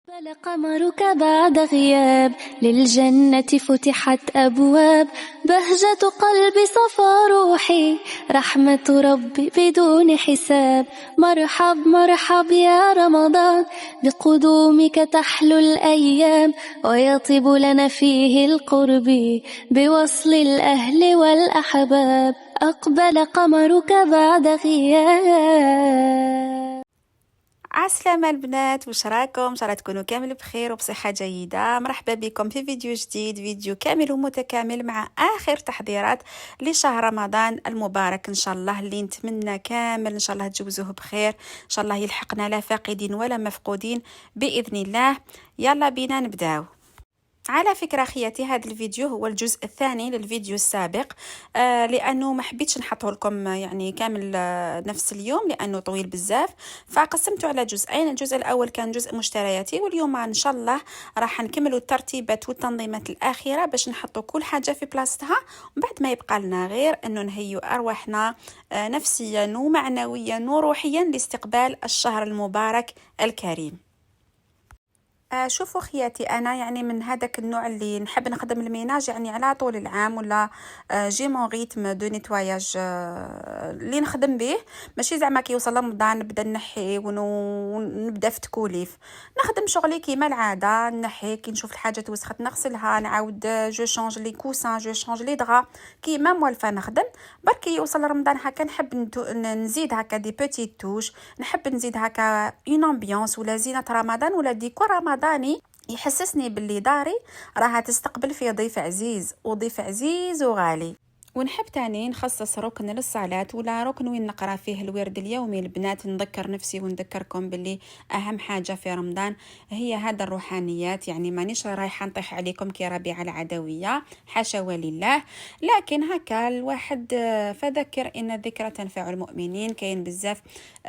أقبل قمرك بعد غياب، للجنة فتحت أبواب، بهجة قلبي صفى روحي، رحمة ربي بدون حساب. مرحب مرحب يا رمضان، بقدومك تحلو الأيام، ويطيب لنا فيه القرب بوصل الأهل والأحباب. أقبل قمرك بعد غياب. عسلامة البنات، واش راكم؟ ان شاء الله تكونوا كامل بخير وبصحة جيدة. مرحبا بكم في فيديو جديد، فيديو كامل ومتكامل مع اخر تحضيرات لشهر رمضان المبارك. ان شاء الله اللي نتمنى كامل ان شاء الله تجوزوه بخير، ان شاء الله يلحقنا لا فاقدين ولا مفقودين باذن الله. يلا بينا نبداو. على فكرة خياتي، هذا الفيديو هو الجزء الثاني للفيديو السابق، لأنه ما حبيتش نحطه لكم يعني كامل نفس اليوم لأنه طويل بزاف، فقسمته على جزئين. الجزء الأول كان جزء مشترياتي، واليوم إن شاء الله راح نكملوا الترتيبات والتنظيمات الأخيرة باش نحطوا كل حاجة في بلاصتها، وبعد ما يبقى لنا غير أنه نهيئوا أرواحنا نفسيا ومعنويا وروحيا لاستقبال الشهر المبارك الكريم. شوفوا خياتي، انا يعني من هذاك النوع اللي نحب نخدم الميناج يعني على طول العام، ولا جي مون ريتم دو نيتواياج اللي نخدم به، ماشي زعما كي يوصل رمضان نبدا نحي ونبدا في تكوليف. نخدم شغلي كيما العاده، نحي كي نشوف الحاجه توسخت نغسلها، نعاود جو شونج لي كوسان، جو شونج لي دغا، كيما موالفه نخدم. بركي يوصل رمضان هكا نحب نزيد هكا دي بوتيت توش، نحب نزيد هكا اون امبيونس ولا زينه رمضان ولا ديكور رمضاني يحسسني باللي داري راها تستقبل في ضيف عزيز، وضيف عزيز وغالي. ونحب تاني نخصص ركن للصلاة ولا ركن وين نقرا فيه الورد اليومي. البنات نذكر نفسي ونذكركم باللي أهم حاجة في رمضان هي هذا الروحانيات، يعني مانيش رايحة نطيح عليكم كي ربيع العدوية، حاشا ولله، لكن هكا الواحد فذكر إن الذكرى تنفع المؤمنين. كاين بزاف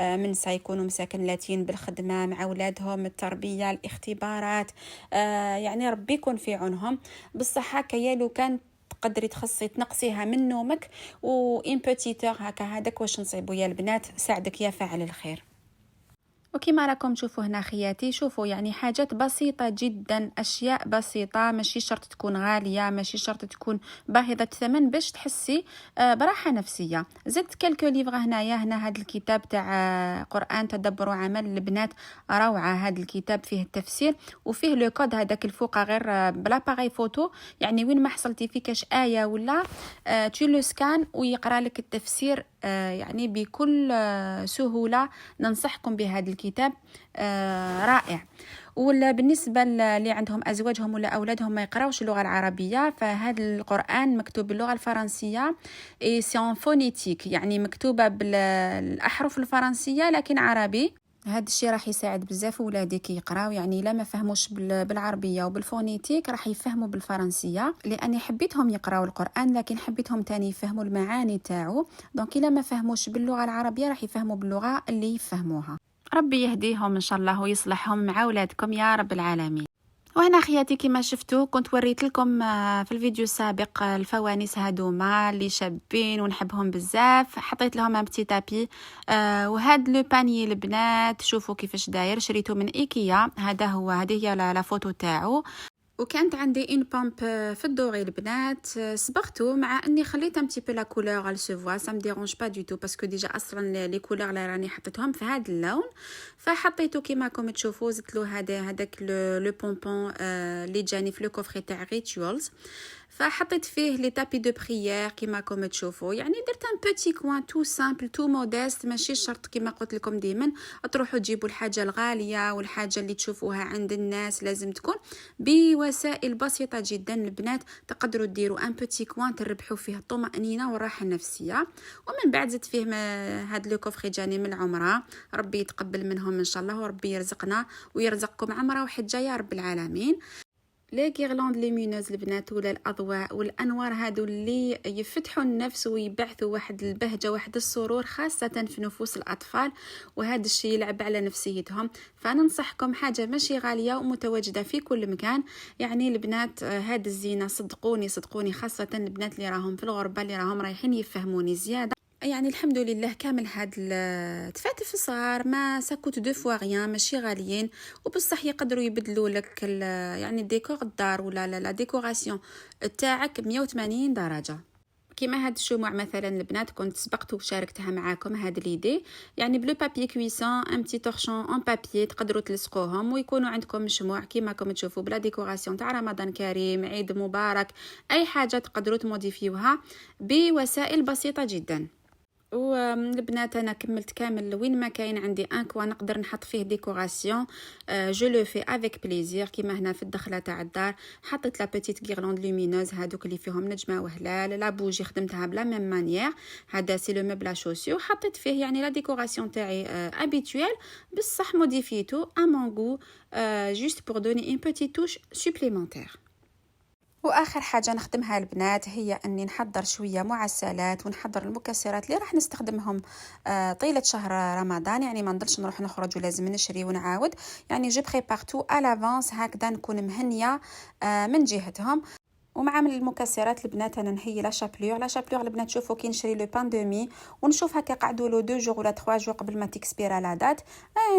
من سيكونوا مساكنلاتين بالخدمة مع أولادهم، التربية، الاختبارات، يعني ربي يكون في عونهم. بصح هكا لو كان تقدري تخصي تنقصيها من نومك وإن بوتيتور هكا، هذاك واش نصيبوا يا البنات، ساعدك يا فاعل الخير. وكما راكم تشوفوا هنا خياتي، شوفوا يعني حاجات بسيطة جدا، أشياء بسيطة، ماشي شرط تكون غالية، ماشي شرط تكون باهظة الثمن باش تحسي براحة نفسية. زدت كالكو ليفغ هنايا، هنا هذا الكتاب تاع قرآن تدبر وعمل البنات، روعة. هذا الكتاب فيه التفسير وفيه لو كود هذاك الفوق غير بلا باغي فوتو، يعني وين ما حصلتي فيه كاش آية ولا تو لو سكان ويقرأ لك التفسير يعني بكل سهولة. ننصحكم بهذا الكتاب رائع. ولا بالنسبة اللي عندهم أزواجهم ولا أولادهم ما يقراوش اللغة العربية، فهذا القرآن مكتوب باللغة الفرنسية سي فونيتيك، يعني مكتوبة بالأحرف الفرنسية لكن عربي. هذا الشيء راح يساعد بزاف ولادي كي يقراو، يعني لا ما فهموش بالعربيه وبالفونيتيك راح يفهموا بالفرنسيه، لاني حبيتهم يقراو القران لكن حبيتهم تاني يفهموا المعاني تاعو. دونك الا ما فهموش باللغه العربيه راح يفهموا باللغه اللي يفهموها. ربي يهديهم ان شاء الله ويصلحهم مع اولادكم يا رب العالمين. وهنا خياتي كما شفتوا كنت وريت لكم في الفيديو السابق الفوانيس هادوما اللي شابين ونحبهم بزاف، حطيت لهم ان بتي تابي. وهاد لو باني البنات شوفوا كيفاش داير، شريته من ايكيا. هذا هو، هذه هي لا فوتو تاعو. وكانت عندي ان بامب في الدوري البنات، صبغته مع اني خليت ام تي بو لا كولور سو فوا، سا ما ديرونج با دو تو باسكو ديجا اصلا لي كولور اللي راني حطيتهم في هذا اللون، فحطيته كيما راكم تشوفوا. زدت له هذاك لو بونبون اللي جاني في لو كوفري تاع ريتوالز، فحطيت فيه لي تابي دو بريير كيما راكم تشوفوا. يعني درت ان بوتي كوان تو سامبل تو مودست، ماشي شرط كيما قلت لكم ديما تروحوا تجيبوا الحاجه الغاليه والحاجه اللي تشوفوها عند الناس، لازم تكون بوسائل بسيطه جدا. البنات تقدروا ديروا ان بوتي كوان تربحوا فيه الطمانينه والراحه النفسيه. ومن بعد زدت فيه هذا لو كوفري جاني من العمره، ربي يتقبل منهم ان شاء الله، وربي يرزقنا ويرزقكم عمره وحجه يا رب العالمين. لي غيرلاند ليمينوز البنات ولا الاضواء والانوار هادو اللي يفتحوا النفس ويبعثوا واحد البهجه واحد السرور، خاصه في نفوس الاطفال، وهذا الشيء يلعب على نفسيتهم. فننصحكم حاجه ماشي غاليه ومتواجده في كل مكان. يعني البنات هاد الزينه صدقوني صدقوني، خاصه البنات اللي راهم في الغربه اللي راهم رايحين يفهموني زياده، يعني الحمد لله كامل هاد التفاتف صغار ما ساكوت دو فوا غيان، ماشي غاليين، وبصح يقدروا يبدلوا لك يعني ديكور الدار ولا لا ديكوراسيون تاعك 180 درجه. كيما هاد الشموع مثلا البنات كنت سبقت وشاركتها معاكم هاد ليدي، يعني بلو بابي كويسون ان بتي تورشون اون بابي تقدروا تلصقوهم ويكونوا عندكم شموع كيما راكم تشوفوا بلا ديكوراسيون تاع رمضان كريم، عيد مبارك، اي حاجه تقدروا تموديفيوها بوسائل بسيطه جدا. والبنات انا كملت كامل وين ما كاين عندي ان كوا نقدر نحط فيه ديكوراسيون جو لو في افيك بليزير. كيما هنا في الدخله تاع الدار حطيت لا بيتيت غيرلاند لومينوز هادوك اللي فيهم نجمه وهلال، لا بوجي خدمتها بلا ميم مانيير، هذا سي لو ميبل شوسيو حطيت فيه يعني لا ديكوراسيون تاعي ابيتويل، بصح موديفيتو ا مون غو جوست بور دوني ان بيتي توش سوبليمونتير. واخر حاجه نخدمها البنات هي اني نحضر شويه معسلات ونحضر المكسرات اللي راح نستخدمهم طيله شهر رمضان، يعني ما نضلش نروح نخرج ولازم نشري ونعاود، يعني جو بريبار تو ا لافونس هكذا نكون مهنيه من جهتهم. ومع من المكسرات البنات انا نهي لا شابلور البنات شوفوا كي نشري لو بان دومي ونشوف هكا قعدوا له 2 جوغ ولا 3 جوغ قبل ما تكسبيرا لا دات،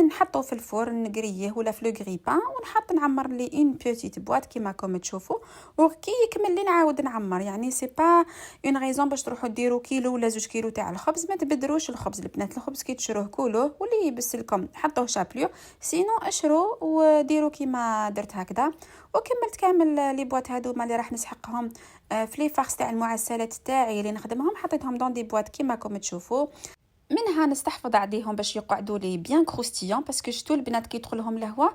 نحطو في الفرن نقريه ولا في لو غريبان ونحط نعمر لي اون بيتيت بواط كيما راكم تشوفوا، وكي يكمل لي نعاود نعمر. يعني سي با اون ريزون باش تروحوا ديروا كيلو ولا 2 كيلو تاع الخبز، ما تبدروش الخبز البنات، الخبز كي تشروه كولوه واللي يبس لكم حطوه شابلور، سينو اشرو وديروا كيما درت هكذا. وكملت كامل لي بواط هادو اللي راح نسحقهم في لي فارس تاع المعسلات تاعي اللي نخدمهم، حطيتهم دون دي بواط كيما راكم تشوفوا. منها نستحفظ عليهم باش يقعدوا لي بيان كروستيون، باسكو شتو البنات كي يدخلهم الهواء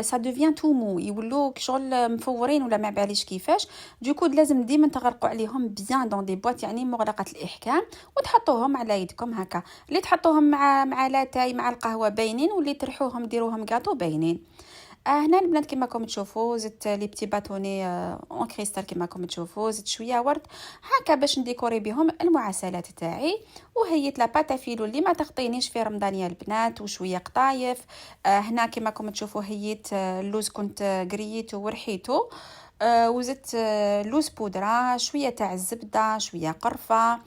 سا دوفيان تو مو، يولوا شغل مفورين ولا ما باليش كيفاش. دوكو لازم ديما تغرقوا عليهم بيان دون دي بواط يعني مغلقه الاحكام، وتحطوهم على يدكم هكا، اللي تحطوهم مع لاتاي مع القهوه باينين، واللي ترحوهم ديروهم غاطو باينين. هنا البنات كيما راكم تشوفوا زدت لي بتي باتوني اون كريستال كيما راكم تشوفوا، زدت شويه ورد هكا باش نديكوري بهم المعسلات تاعي. وهيت لا باتا فيلو اللي ما تخطينيش في رمضان يا البنات، وشويه قطايف. هنا كيما راكم تشوفوا هيت اللوز كنت قريته ورحيته، وزدت لوز بودره، شويه تاع الزبده، شويه قرفه،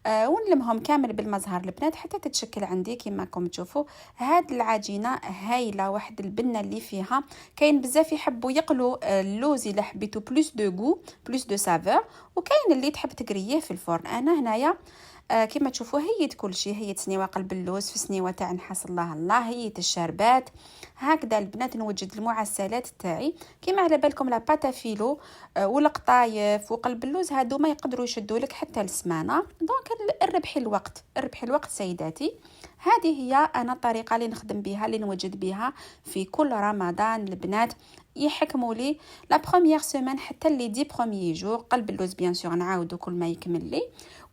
ونلمهم كامل بالمزهر البنات حتى تتشكل عندي كيما راكم تشوفوا. هاد العجينه هايله، واحد البنه اللي فيها كاين بزاف يحبوا يقلوا اللوز الا حبيتو بلوس دو غو بلوس دو سافور، وكاين اللي تحب تقريه في الفرن. انا هنايا كيما تشوفوا هيت كل شيء، هيت سنيوه قلب اللوز في سنيوه تاع نحاس الله هيت الشربات هكذا البنات. نوجد المعسلات تاعي كيما على بالكم لا باتا فيلو والقطايف وقلب اللوز هادو ما يقدروا يشدوا لك حتى السمانه، دونك الربح الوقت سيداتي. هذه هي انا الطريقه اللي نخدم بها اللي نوجد بها في كل رمضان البنات. يحكموا لي لا بروميير سيمين حتى لي 10 بروميير جور قلب اللوز بيان سور نعاودو كل ما يكمل لي.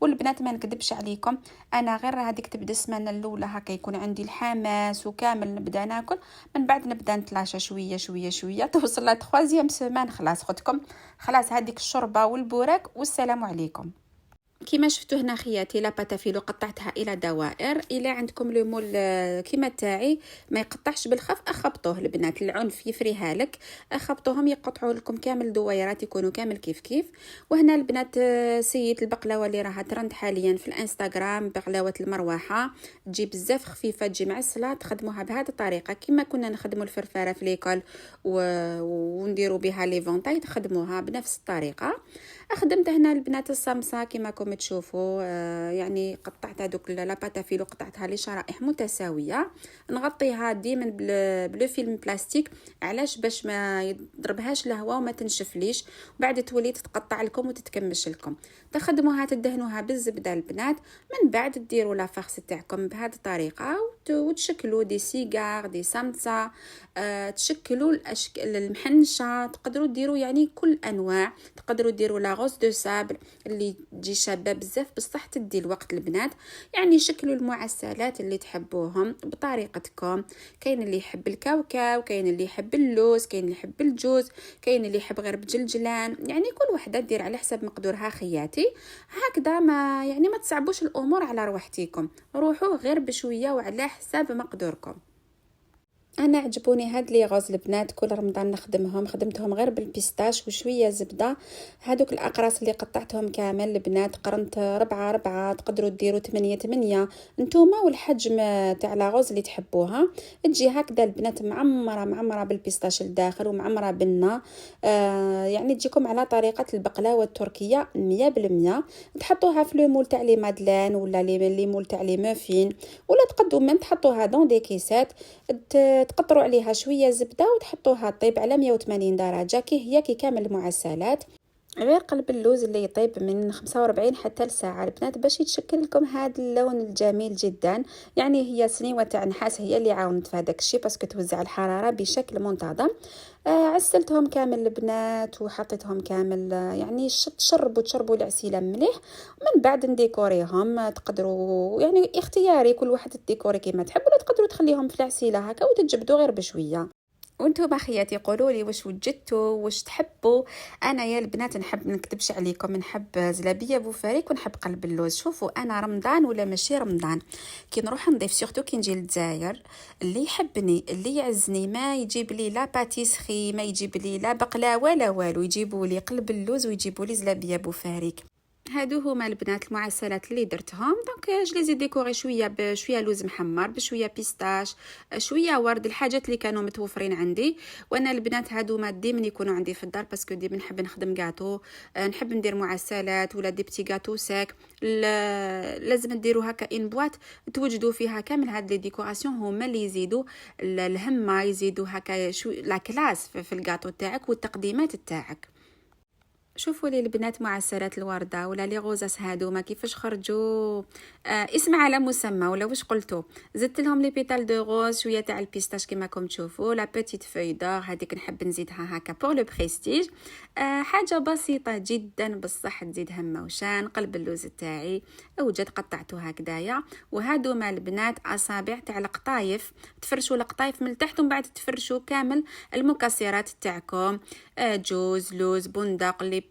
والبنات ما نكذبش عليكم، انا غير هذيك تبدا السمانه الاولى هكا يكون عندي الحماس وكامل نبدا ناكل، من بعد نبدا نتلاشى شويه شويه شويه توصل لا 3 سيمين خلاص خدكم خلاص هذيك الشوربه والبوراك والسلام عليكم. كيما شفتوا هنا خياتي لا باتافيلو قطعتها الى دوائر. الى عندكم لو مول كيما تاعي ما يقطعش بالخف اخبطوه البنات، العنف يفريها لك، اخبطوهم يقطعوا لكم كامل دويرات يكونوا كامل كيف كيف. وهنا البنات سيت البقلاوه اللي راها ترند حاليا في الانستغرام، بقلاوه المروحه، تجي بزاف خفيفه، تجي معسله، تخدموها بهذه الطريقه كيما كنا نخدموا الفرفاره في ليكول ونديروا بها لي فونطاي، تخدموها بنفس الطريقه. خدمت هنا البنات الصمصه كيما راكم تشوفوا، يعني قطعت هذوك لا باتافيلو قطعتها لشرائح متساويه، نغطيها ديما بلو فيلم بلاستيك، علاش باش ما يضربهاش الهواء وما تنشفليش، بعد تولي تتقطع لكم وتتكمش لكم. تخدموها تدهنوها بالزبده البنات، من بعد ديروا لا فارس تاعكم بهذه الطريقه وتشكلوا دي سيجار دي سمسه، تشكلوا الاشكال المحنشه، تقدروا ديروا يعني كل انواع، تقدروا ديروا لا غوز دو سابل اللي تجي شابه بزاف بصح تدي الوقت البنات. يعني شكلوا المعسلات اللي تحبوهم بطريقتكم، كاين اللي يحب الكاوكاو، كاين اللي يحب اللوز، كاين اللي يحب الجوز، كاين اللي يحب غير بجلجلان، يعني كل وحده دير على حسب مقدورها خياتي هكذا. ما يعني ما تصعبوش الامور على روحتكم، روحوا غير بشويه وعلى حساب مقدوركم. انا عجبوني هاد لي غوز البنات، كل رمضان نخدمهم، خدمتهم غير بالبيستاش وشويه زبده. هادوك الاقراص اللي قطعتهم كامل البنات قرنت ربعة ربعة، تقدروا ديروا 8 نتوما والحجم تاع لا غوز اللي تحبوها. تجي هكذا البنات معمره بالبيستاش الداخل ومعمره بالنا. يعني تجيكم على طريقه البقلاوه التركيه 100%. تحطوها في لو مول تاع لي مادلان ولا لي مول تاع لي مافين، ولا تقدوا من تحطوها دون دي كيسات، تقطروا عليها شويه زبده وتحطوها طيب على 180 درجه كي كامل المعسلات. غير قلب اللوز اللي يطيب من 45 حتى لساعة البنات باش يتشكل لكم هذا اللون الجميل جدا. يعني هي سنيوة تاع نحاس هي اللي عاونت في هذاك الشيء باسكو توزع الحرارة بشكل منتظم. عسلتهم كامل البنات وحطيتهم كامل، يعني تشربوا العسيلة مليح. من بعد نديكوريهم، تقدروا يعني اختياري كل واحد تديكوري كيما تحب، ولا تقدروا تخليهم في العسيلة هكا وتجبدوا غير بشوية. وانتم اخياتي قولوا لي واش وجدتوا واش تحبوا. انا يا البنات نحب نكتبش عليكم، نحب زلابيه بوفاريك ونحب قلب اللوز. شوفوا انا رمضان ولا ماشي رمضان كي نروح نضيف سورتو كي نجي للجزائر، اللي يحبني اللي يعزني ما يجيب لي لا باتيسري، ما يجيب لي لا بقلاوه لا والو، يجيبوا لي قلب اللوز ويجيبوا لي زلابيه بوفاريك. هادو هما البنات المعسلات اللي درتهم. دونك جليزي ديكوري شويه بشويه لوز محمر، بشويه بيستاش، شويه ورد، الحاجات اللي كانوا متوفرين عندي. وانا البنات هادو ما ديما يكونوا عندي في الدار باسكو ديما نحب نخدم غاتو، نحب ندير معسلات ولا دي بتي غاتو ساك. لازم نديروا هكا ان بواط توجدوا فيها كامل هاد لي ديكوراسيون، هما اللي يزيدوا الهمه، يزيدوا هكا شو لا كلاس في الغاتو تاعك والتقديمات تاعك. شوفوا لي البنات معسلات الوردة ولا لي غوزاس هادوما كيفاش خرجوا. اسم على مسمى ولا واش قلتوا. زدت لهم لي بيتال دو غوز، شويه تاع البيستاش كما راكم تشوفوا، لا بيتيت فوي دور هذيك نحب نزيدها هكا بور لو بريستيج. حاجه بسيطه جدا بصح تزيد همه وشان. قلب اللوز تاعي اوجد قطعته هكذايا. وهادوما البنات اصابع تاع القطايف، تفرشوا القطايف من تحت ومن بعد تفرشوا كامل المكسرات تاعكم، جوز لوز بندق لي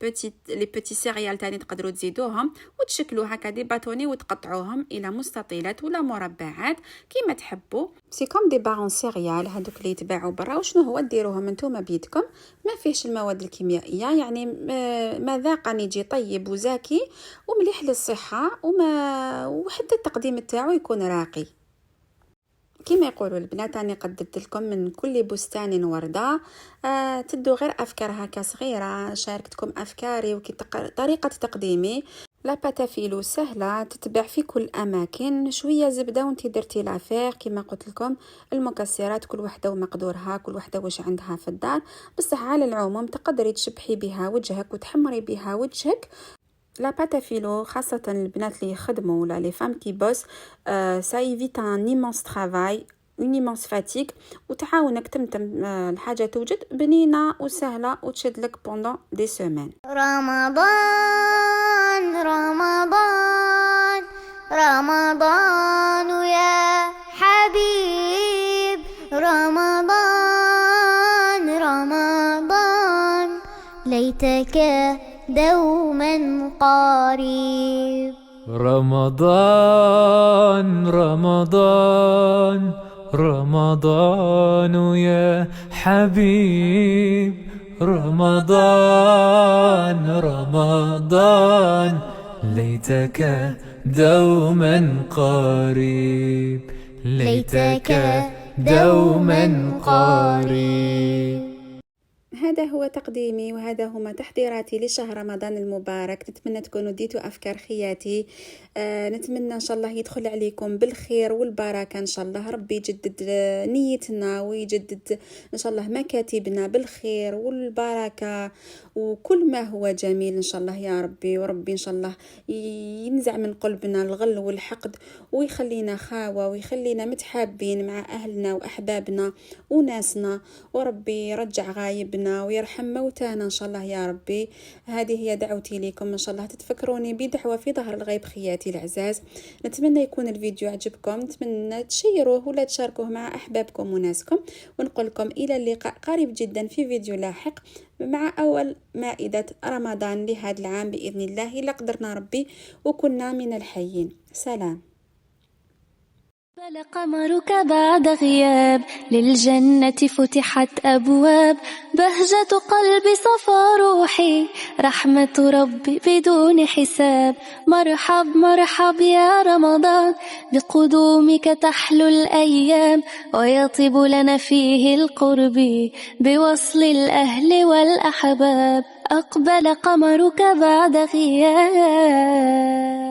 بيتي سيريال تاني تقدروا تزيدوهم وتشكلوا هكا دي باتوني وتقطعوهم الى مستطيلات ولا مربعات كيما تحبوا. سي كوم دي بارون سيريال هذوك اللي يتباعوا برا. وشنو هو ديروهم نتوما بيدكم، ما فيهش المواد الكيميائيه، يعني مذاقا يجي طيب وزاكي ومليح للصحه وحتى التقديم تاعو يكون راقي. كما يقولوا البنات راني قدمت لكم من كل بستان وردة. تدو غير أفكار هكا صغيرة، شاركتكم أفكاري طريقة تقديمي. لا باتافيلو سهلة تتباع في كل أماكن، شوية زبدة وانتي درتي لافير كما قلت لكم. المكسرات كل وحدة ومقدورها، كل وحدة واش عندها في الدار، بصح على العموم تقدري تشبحي بها وجهك وتحمري بها وجهك. لا باتافيلو خاصة البنات اللي يخدموا ولا لي فام كي بوس، سا ايفيت ان ايمونس ترافاي اون ايمونس فاتيك، وتعاونك تمتم الحاجة توجد بنينة وسهلة وتشد لك بوندون دي سيمين. رمضان رمضان رمضان يا حبيب، رمضان رمضان ليتك دوما قريب. رمضان رمضان رمضان يا حبيب، رمضان رمضان ليتك دوما قريب، ليتك دوما قريب. هذا هو تقديمي وهذا هما تحضيراتي لشهر رمضان المبارك. نتمنى تكونوا ديتوا أفكار خياتي. نتمنى إن شاء الله يدخل عليكم بالخير والبركة. إن شاء الله ربي يجدد نيتنا ويجدد إن شاء الله مكاتبنا بالخير والبركة وكل ما هو جميل إن شاء الله يا ربي. وربي إن شاء الله ينزع من قلبنا الغل والحقد ويخلينا خاوة ويخلينا متحابين مع أهلنا وأحبابنا وناسنا. وربي يرجع غايبنا ويرحم موتانا إن شاء الله يا ربي. هذه هي دعوتي لكم، إن شاء الله تتفكروني بدعوة في ظهر الغيب خياتي العزاز. نتمنى يكون الفيديو عجبكم، نتمنى تشيروه ولا تشاركوه مع أحبابكم وناسكم، ونقول لكم إلى اللقاء قريب جدا في فيديو لاحق مع أول مائدة رمضان لهذا العام بإذن الله إلا قدرنا ربي وكنا من الحيين. سلام. أقبل قمرك بعد غياب، للجنة فتحت أبواب، بهجة قلبي صفى روحي، رحمة ربي بدون حساب. مرحب مرحب يا رمضان، بقدومك تحلو الأيام، ويطيب لنا فيه القرب بوصل الأهل والأحباب. أقبل قمرك بعد غياب.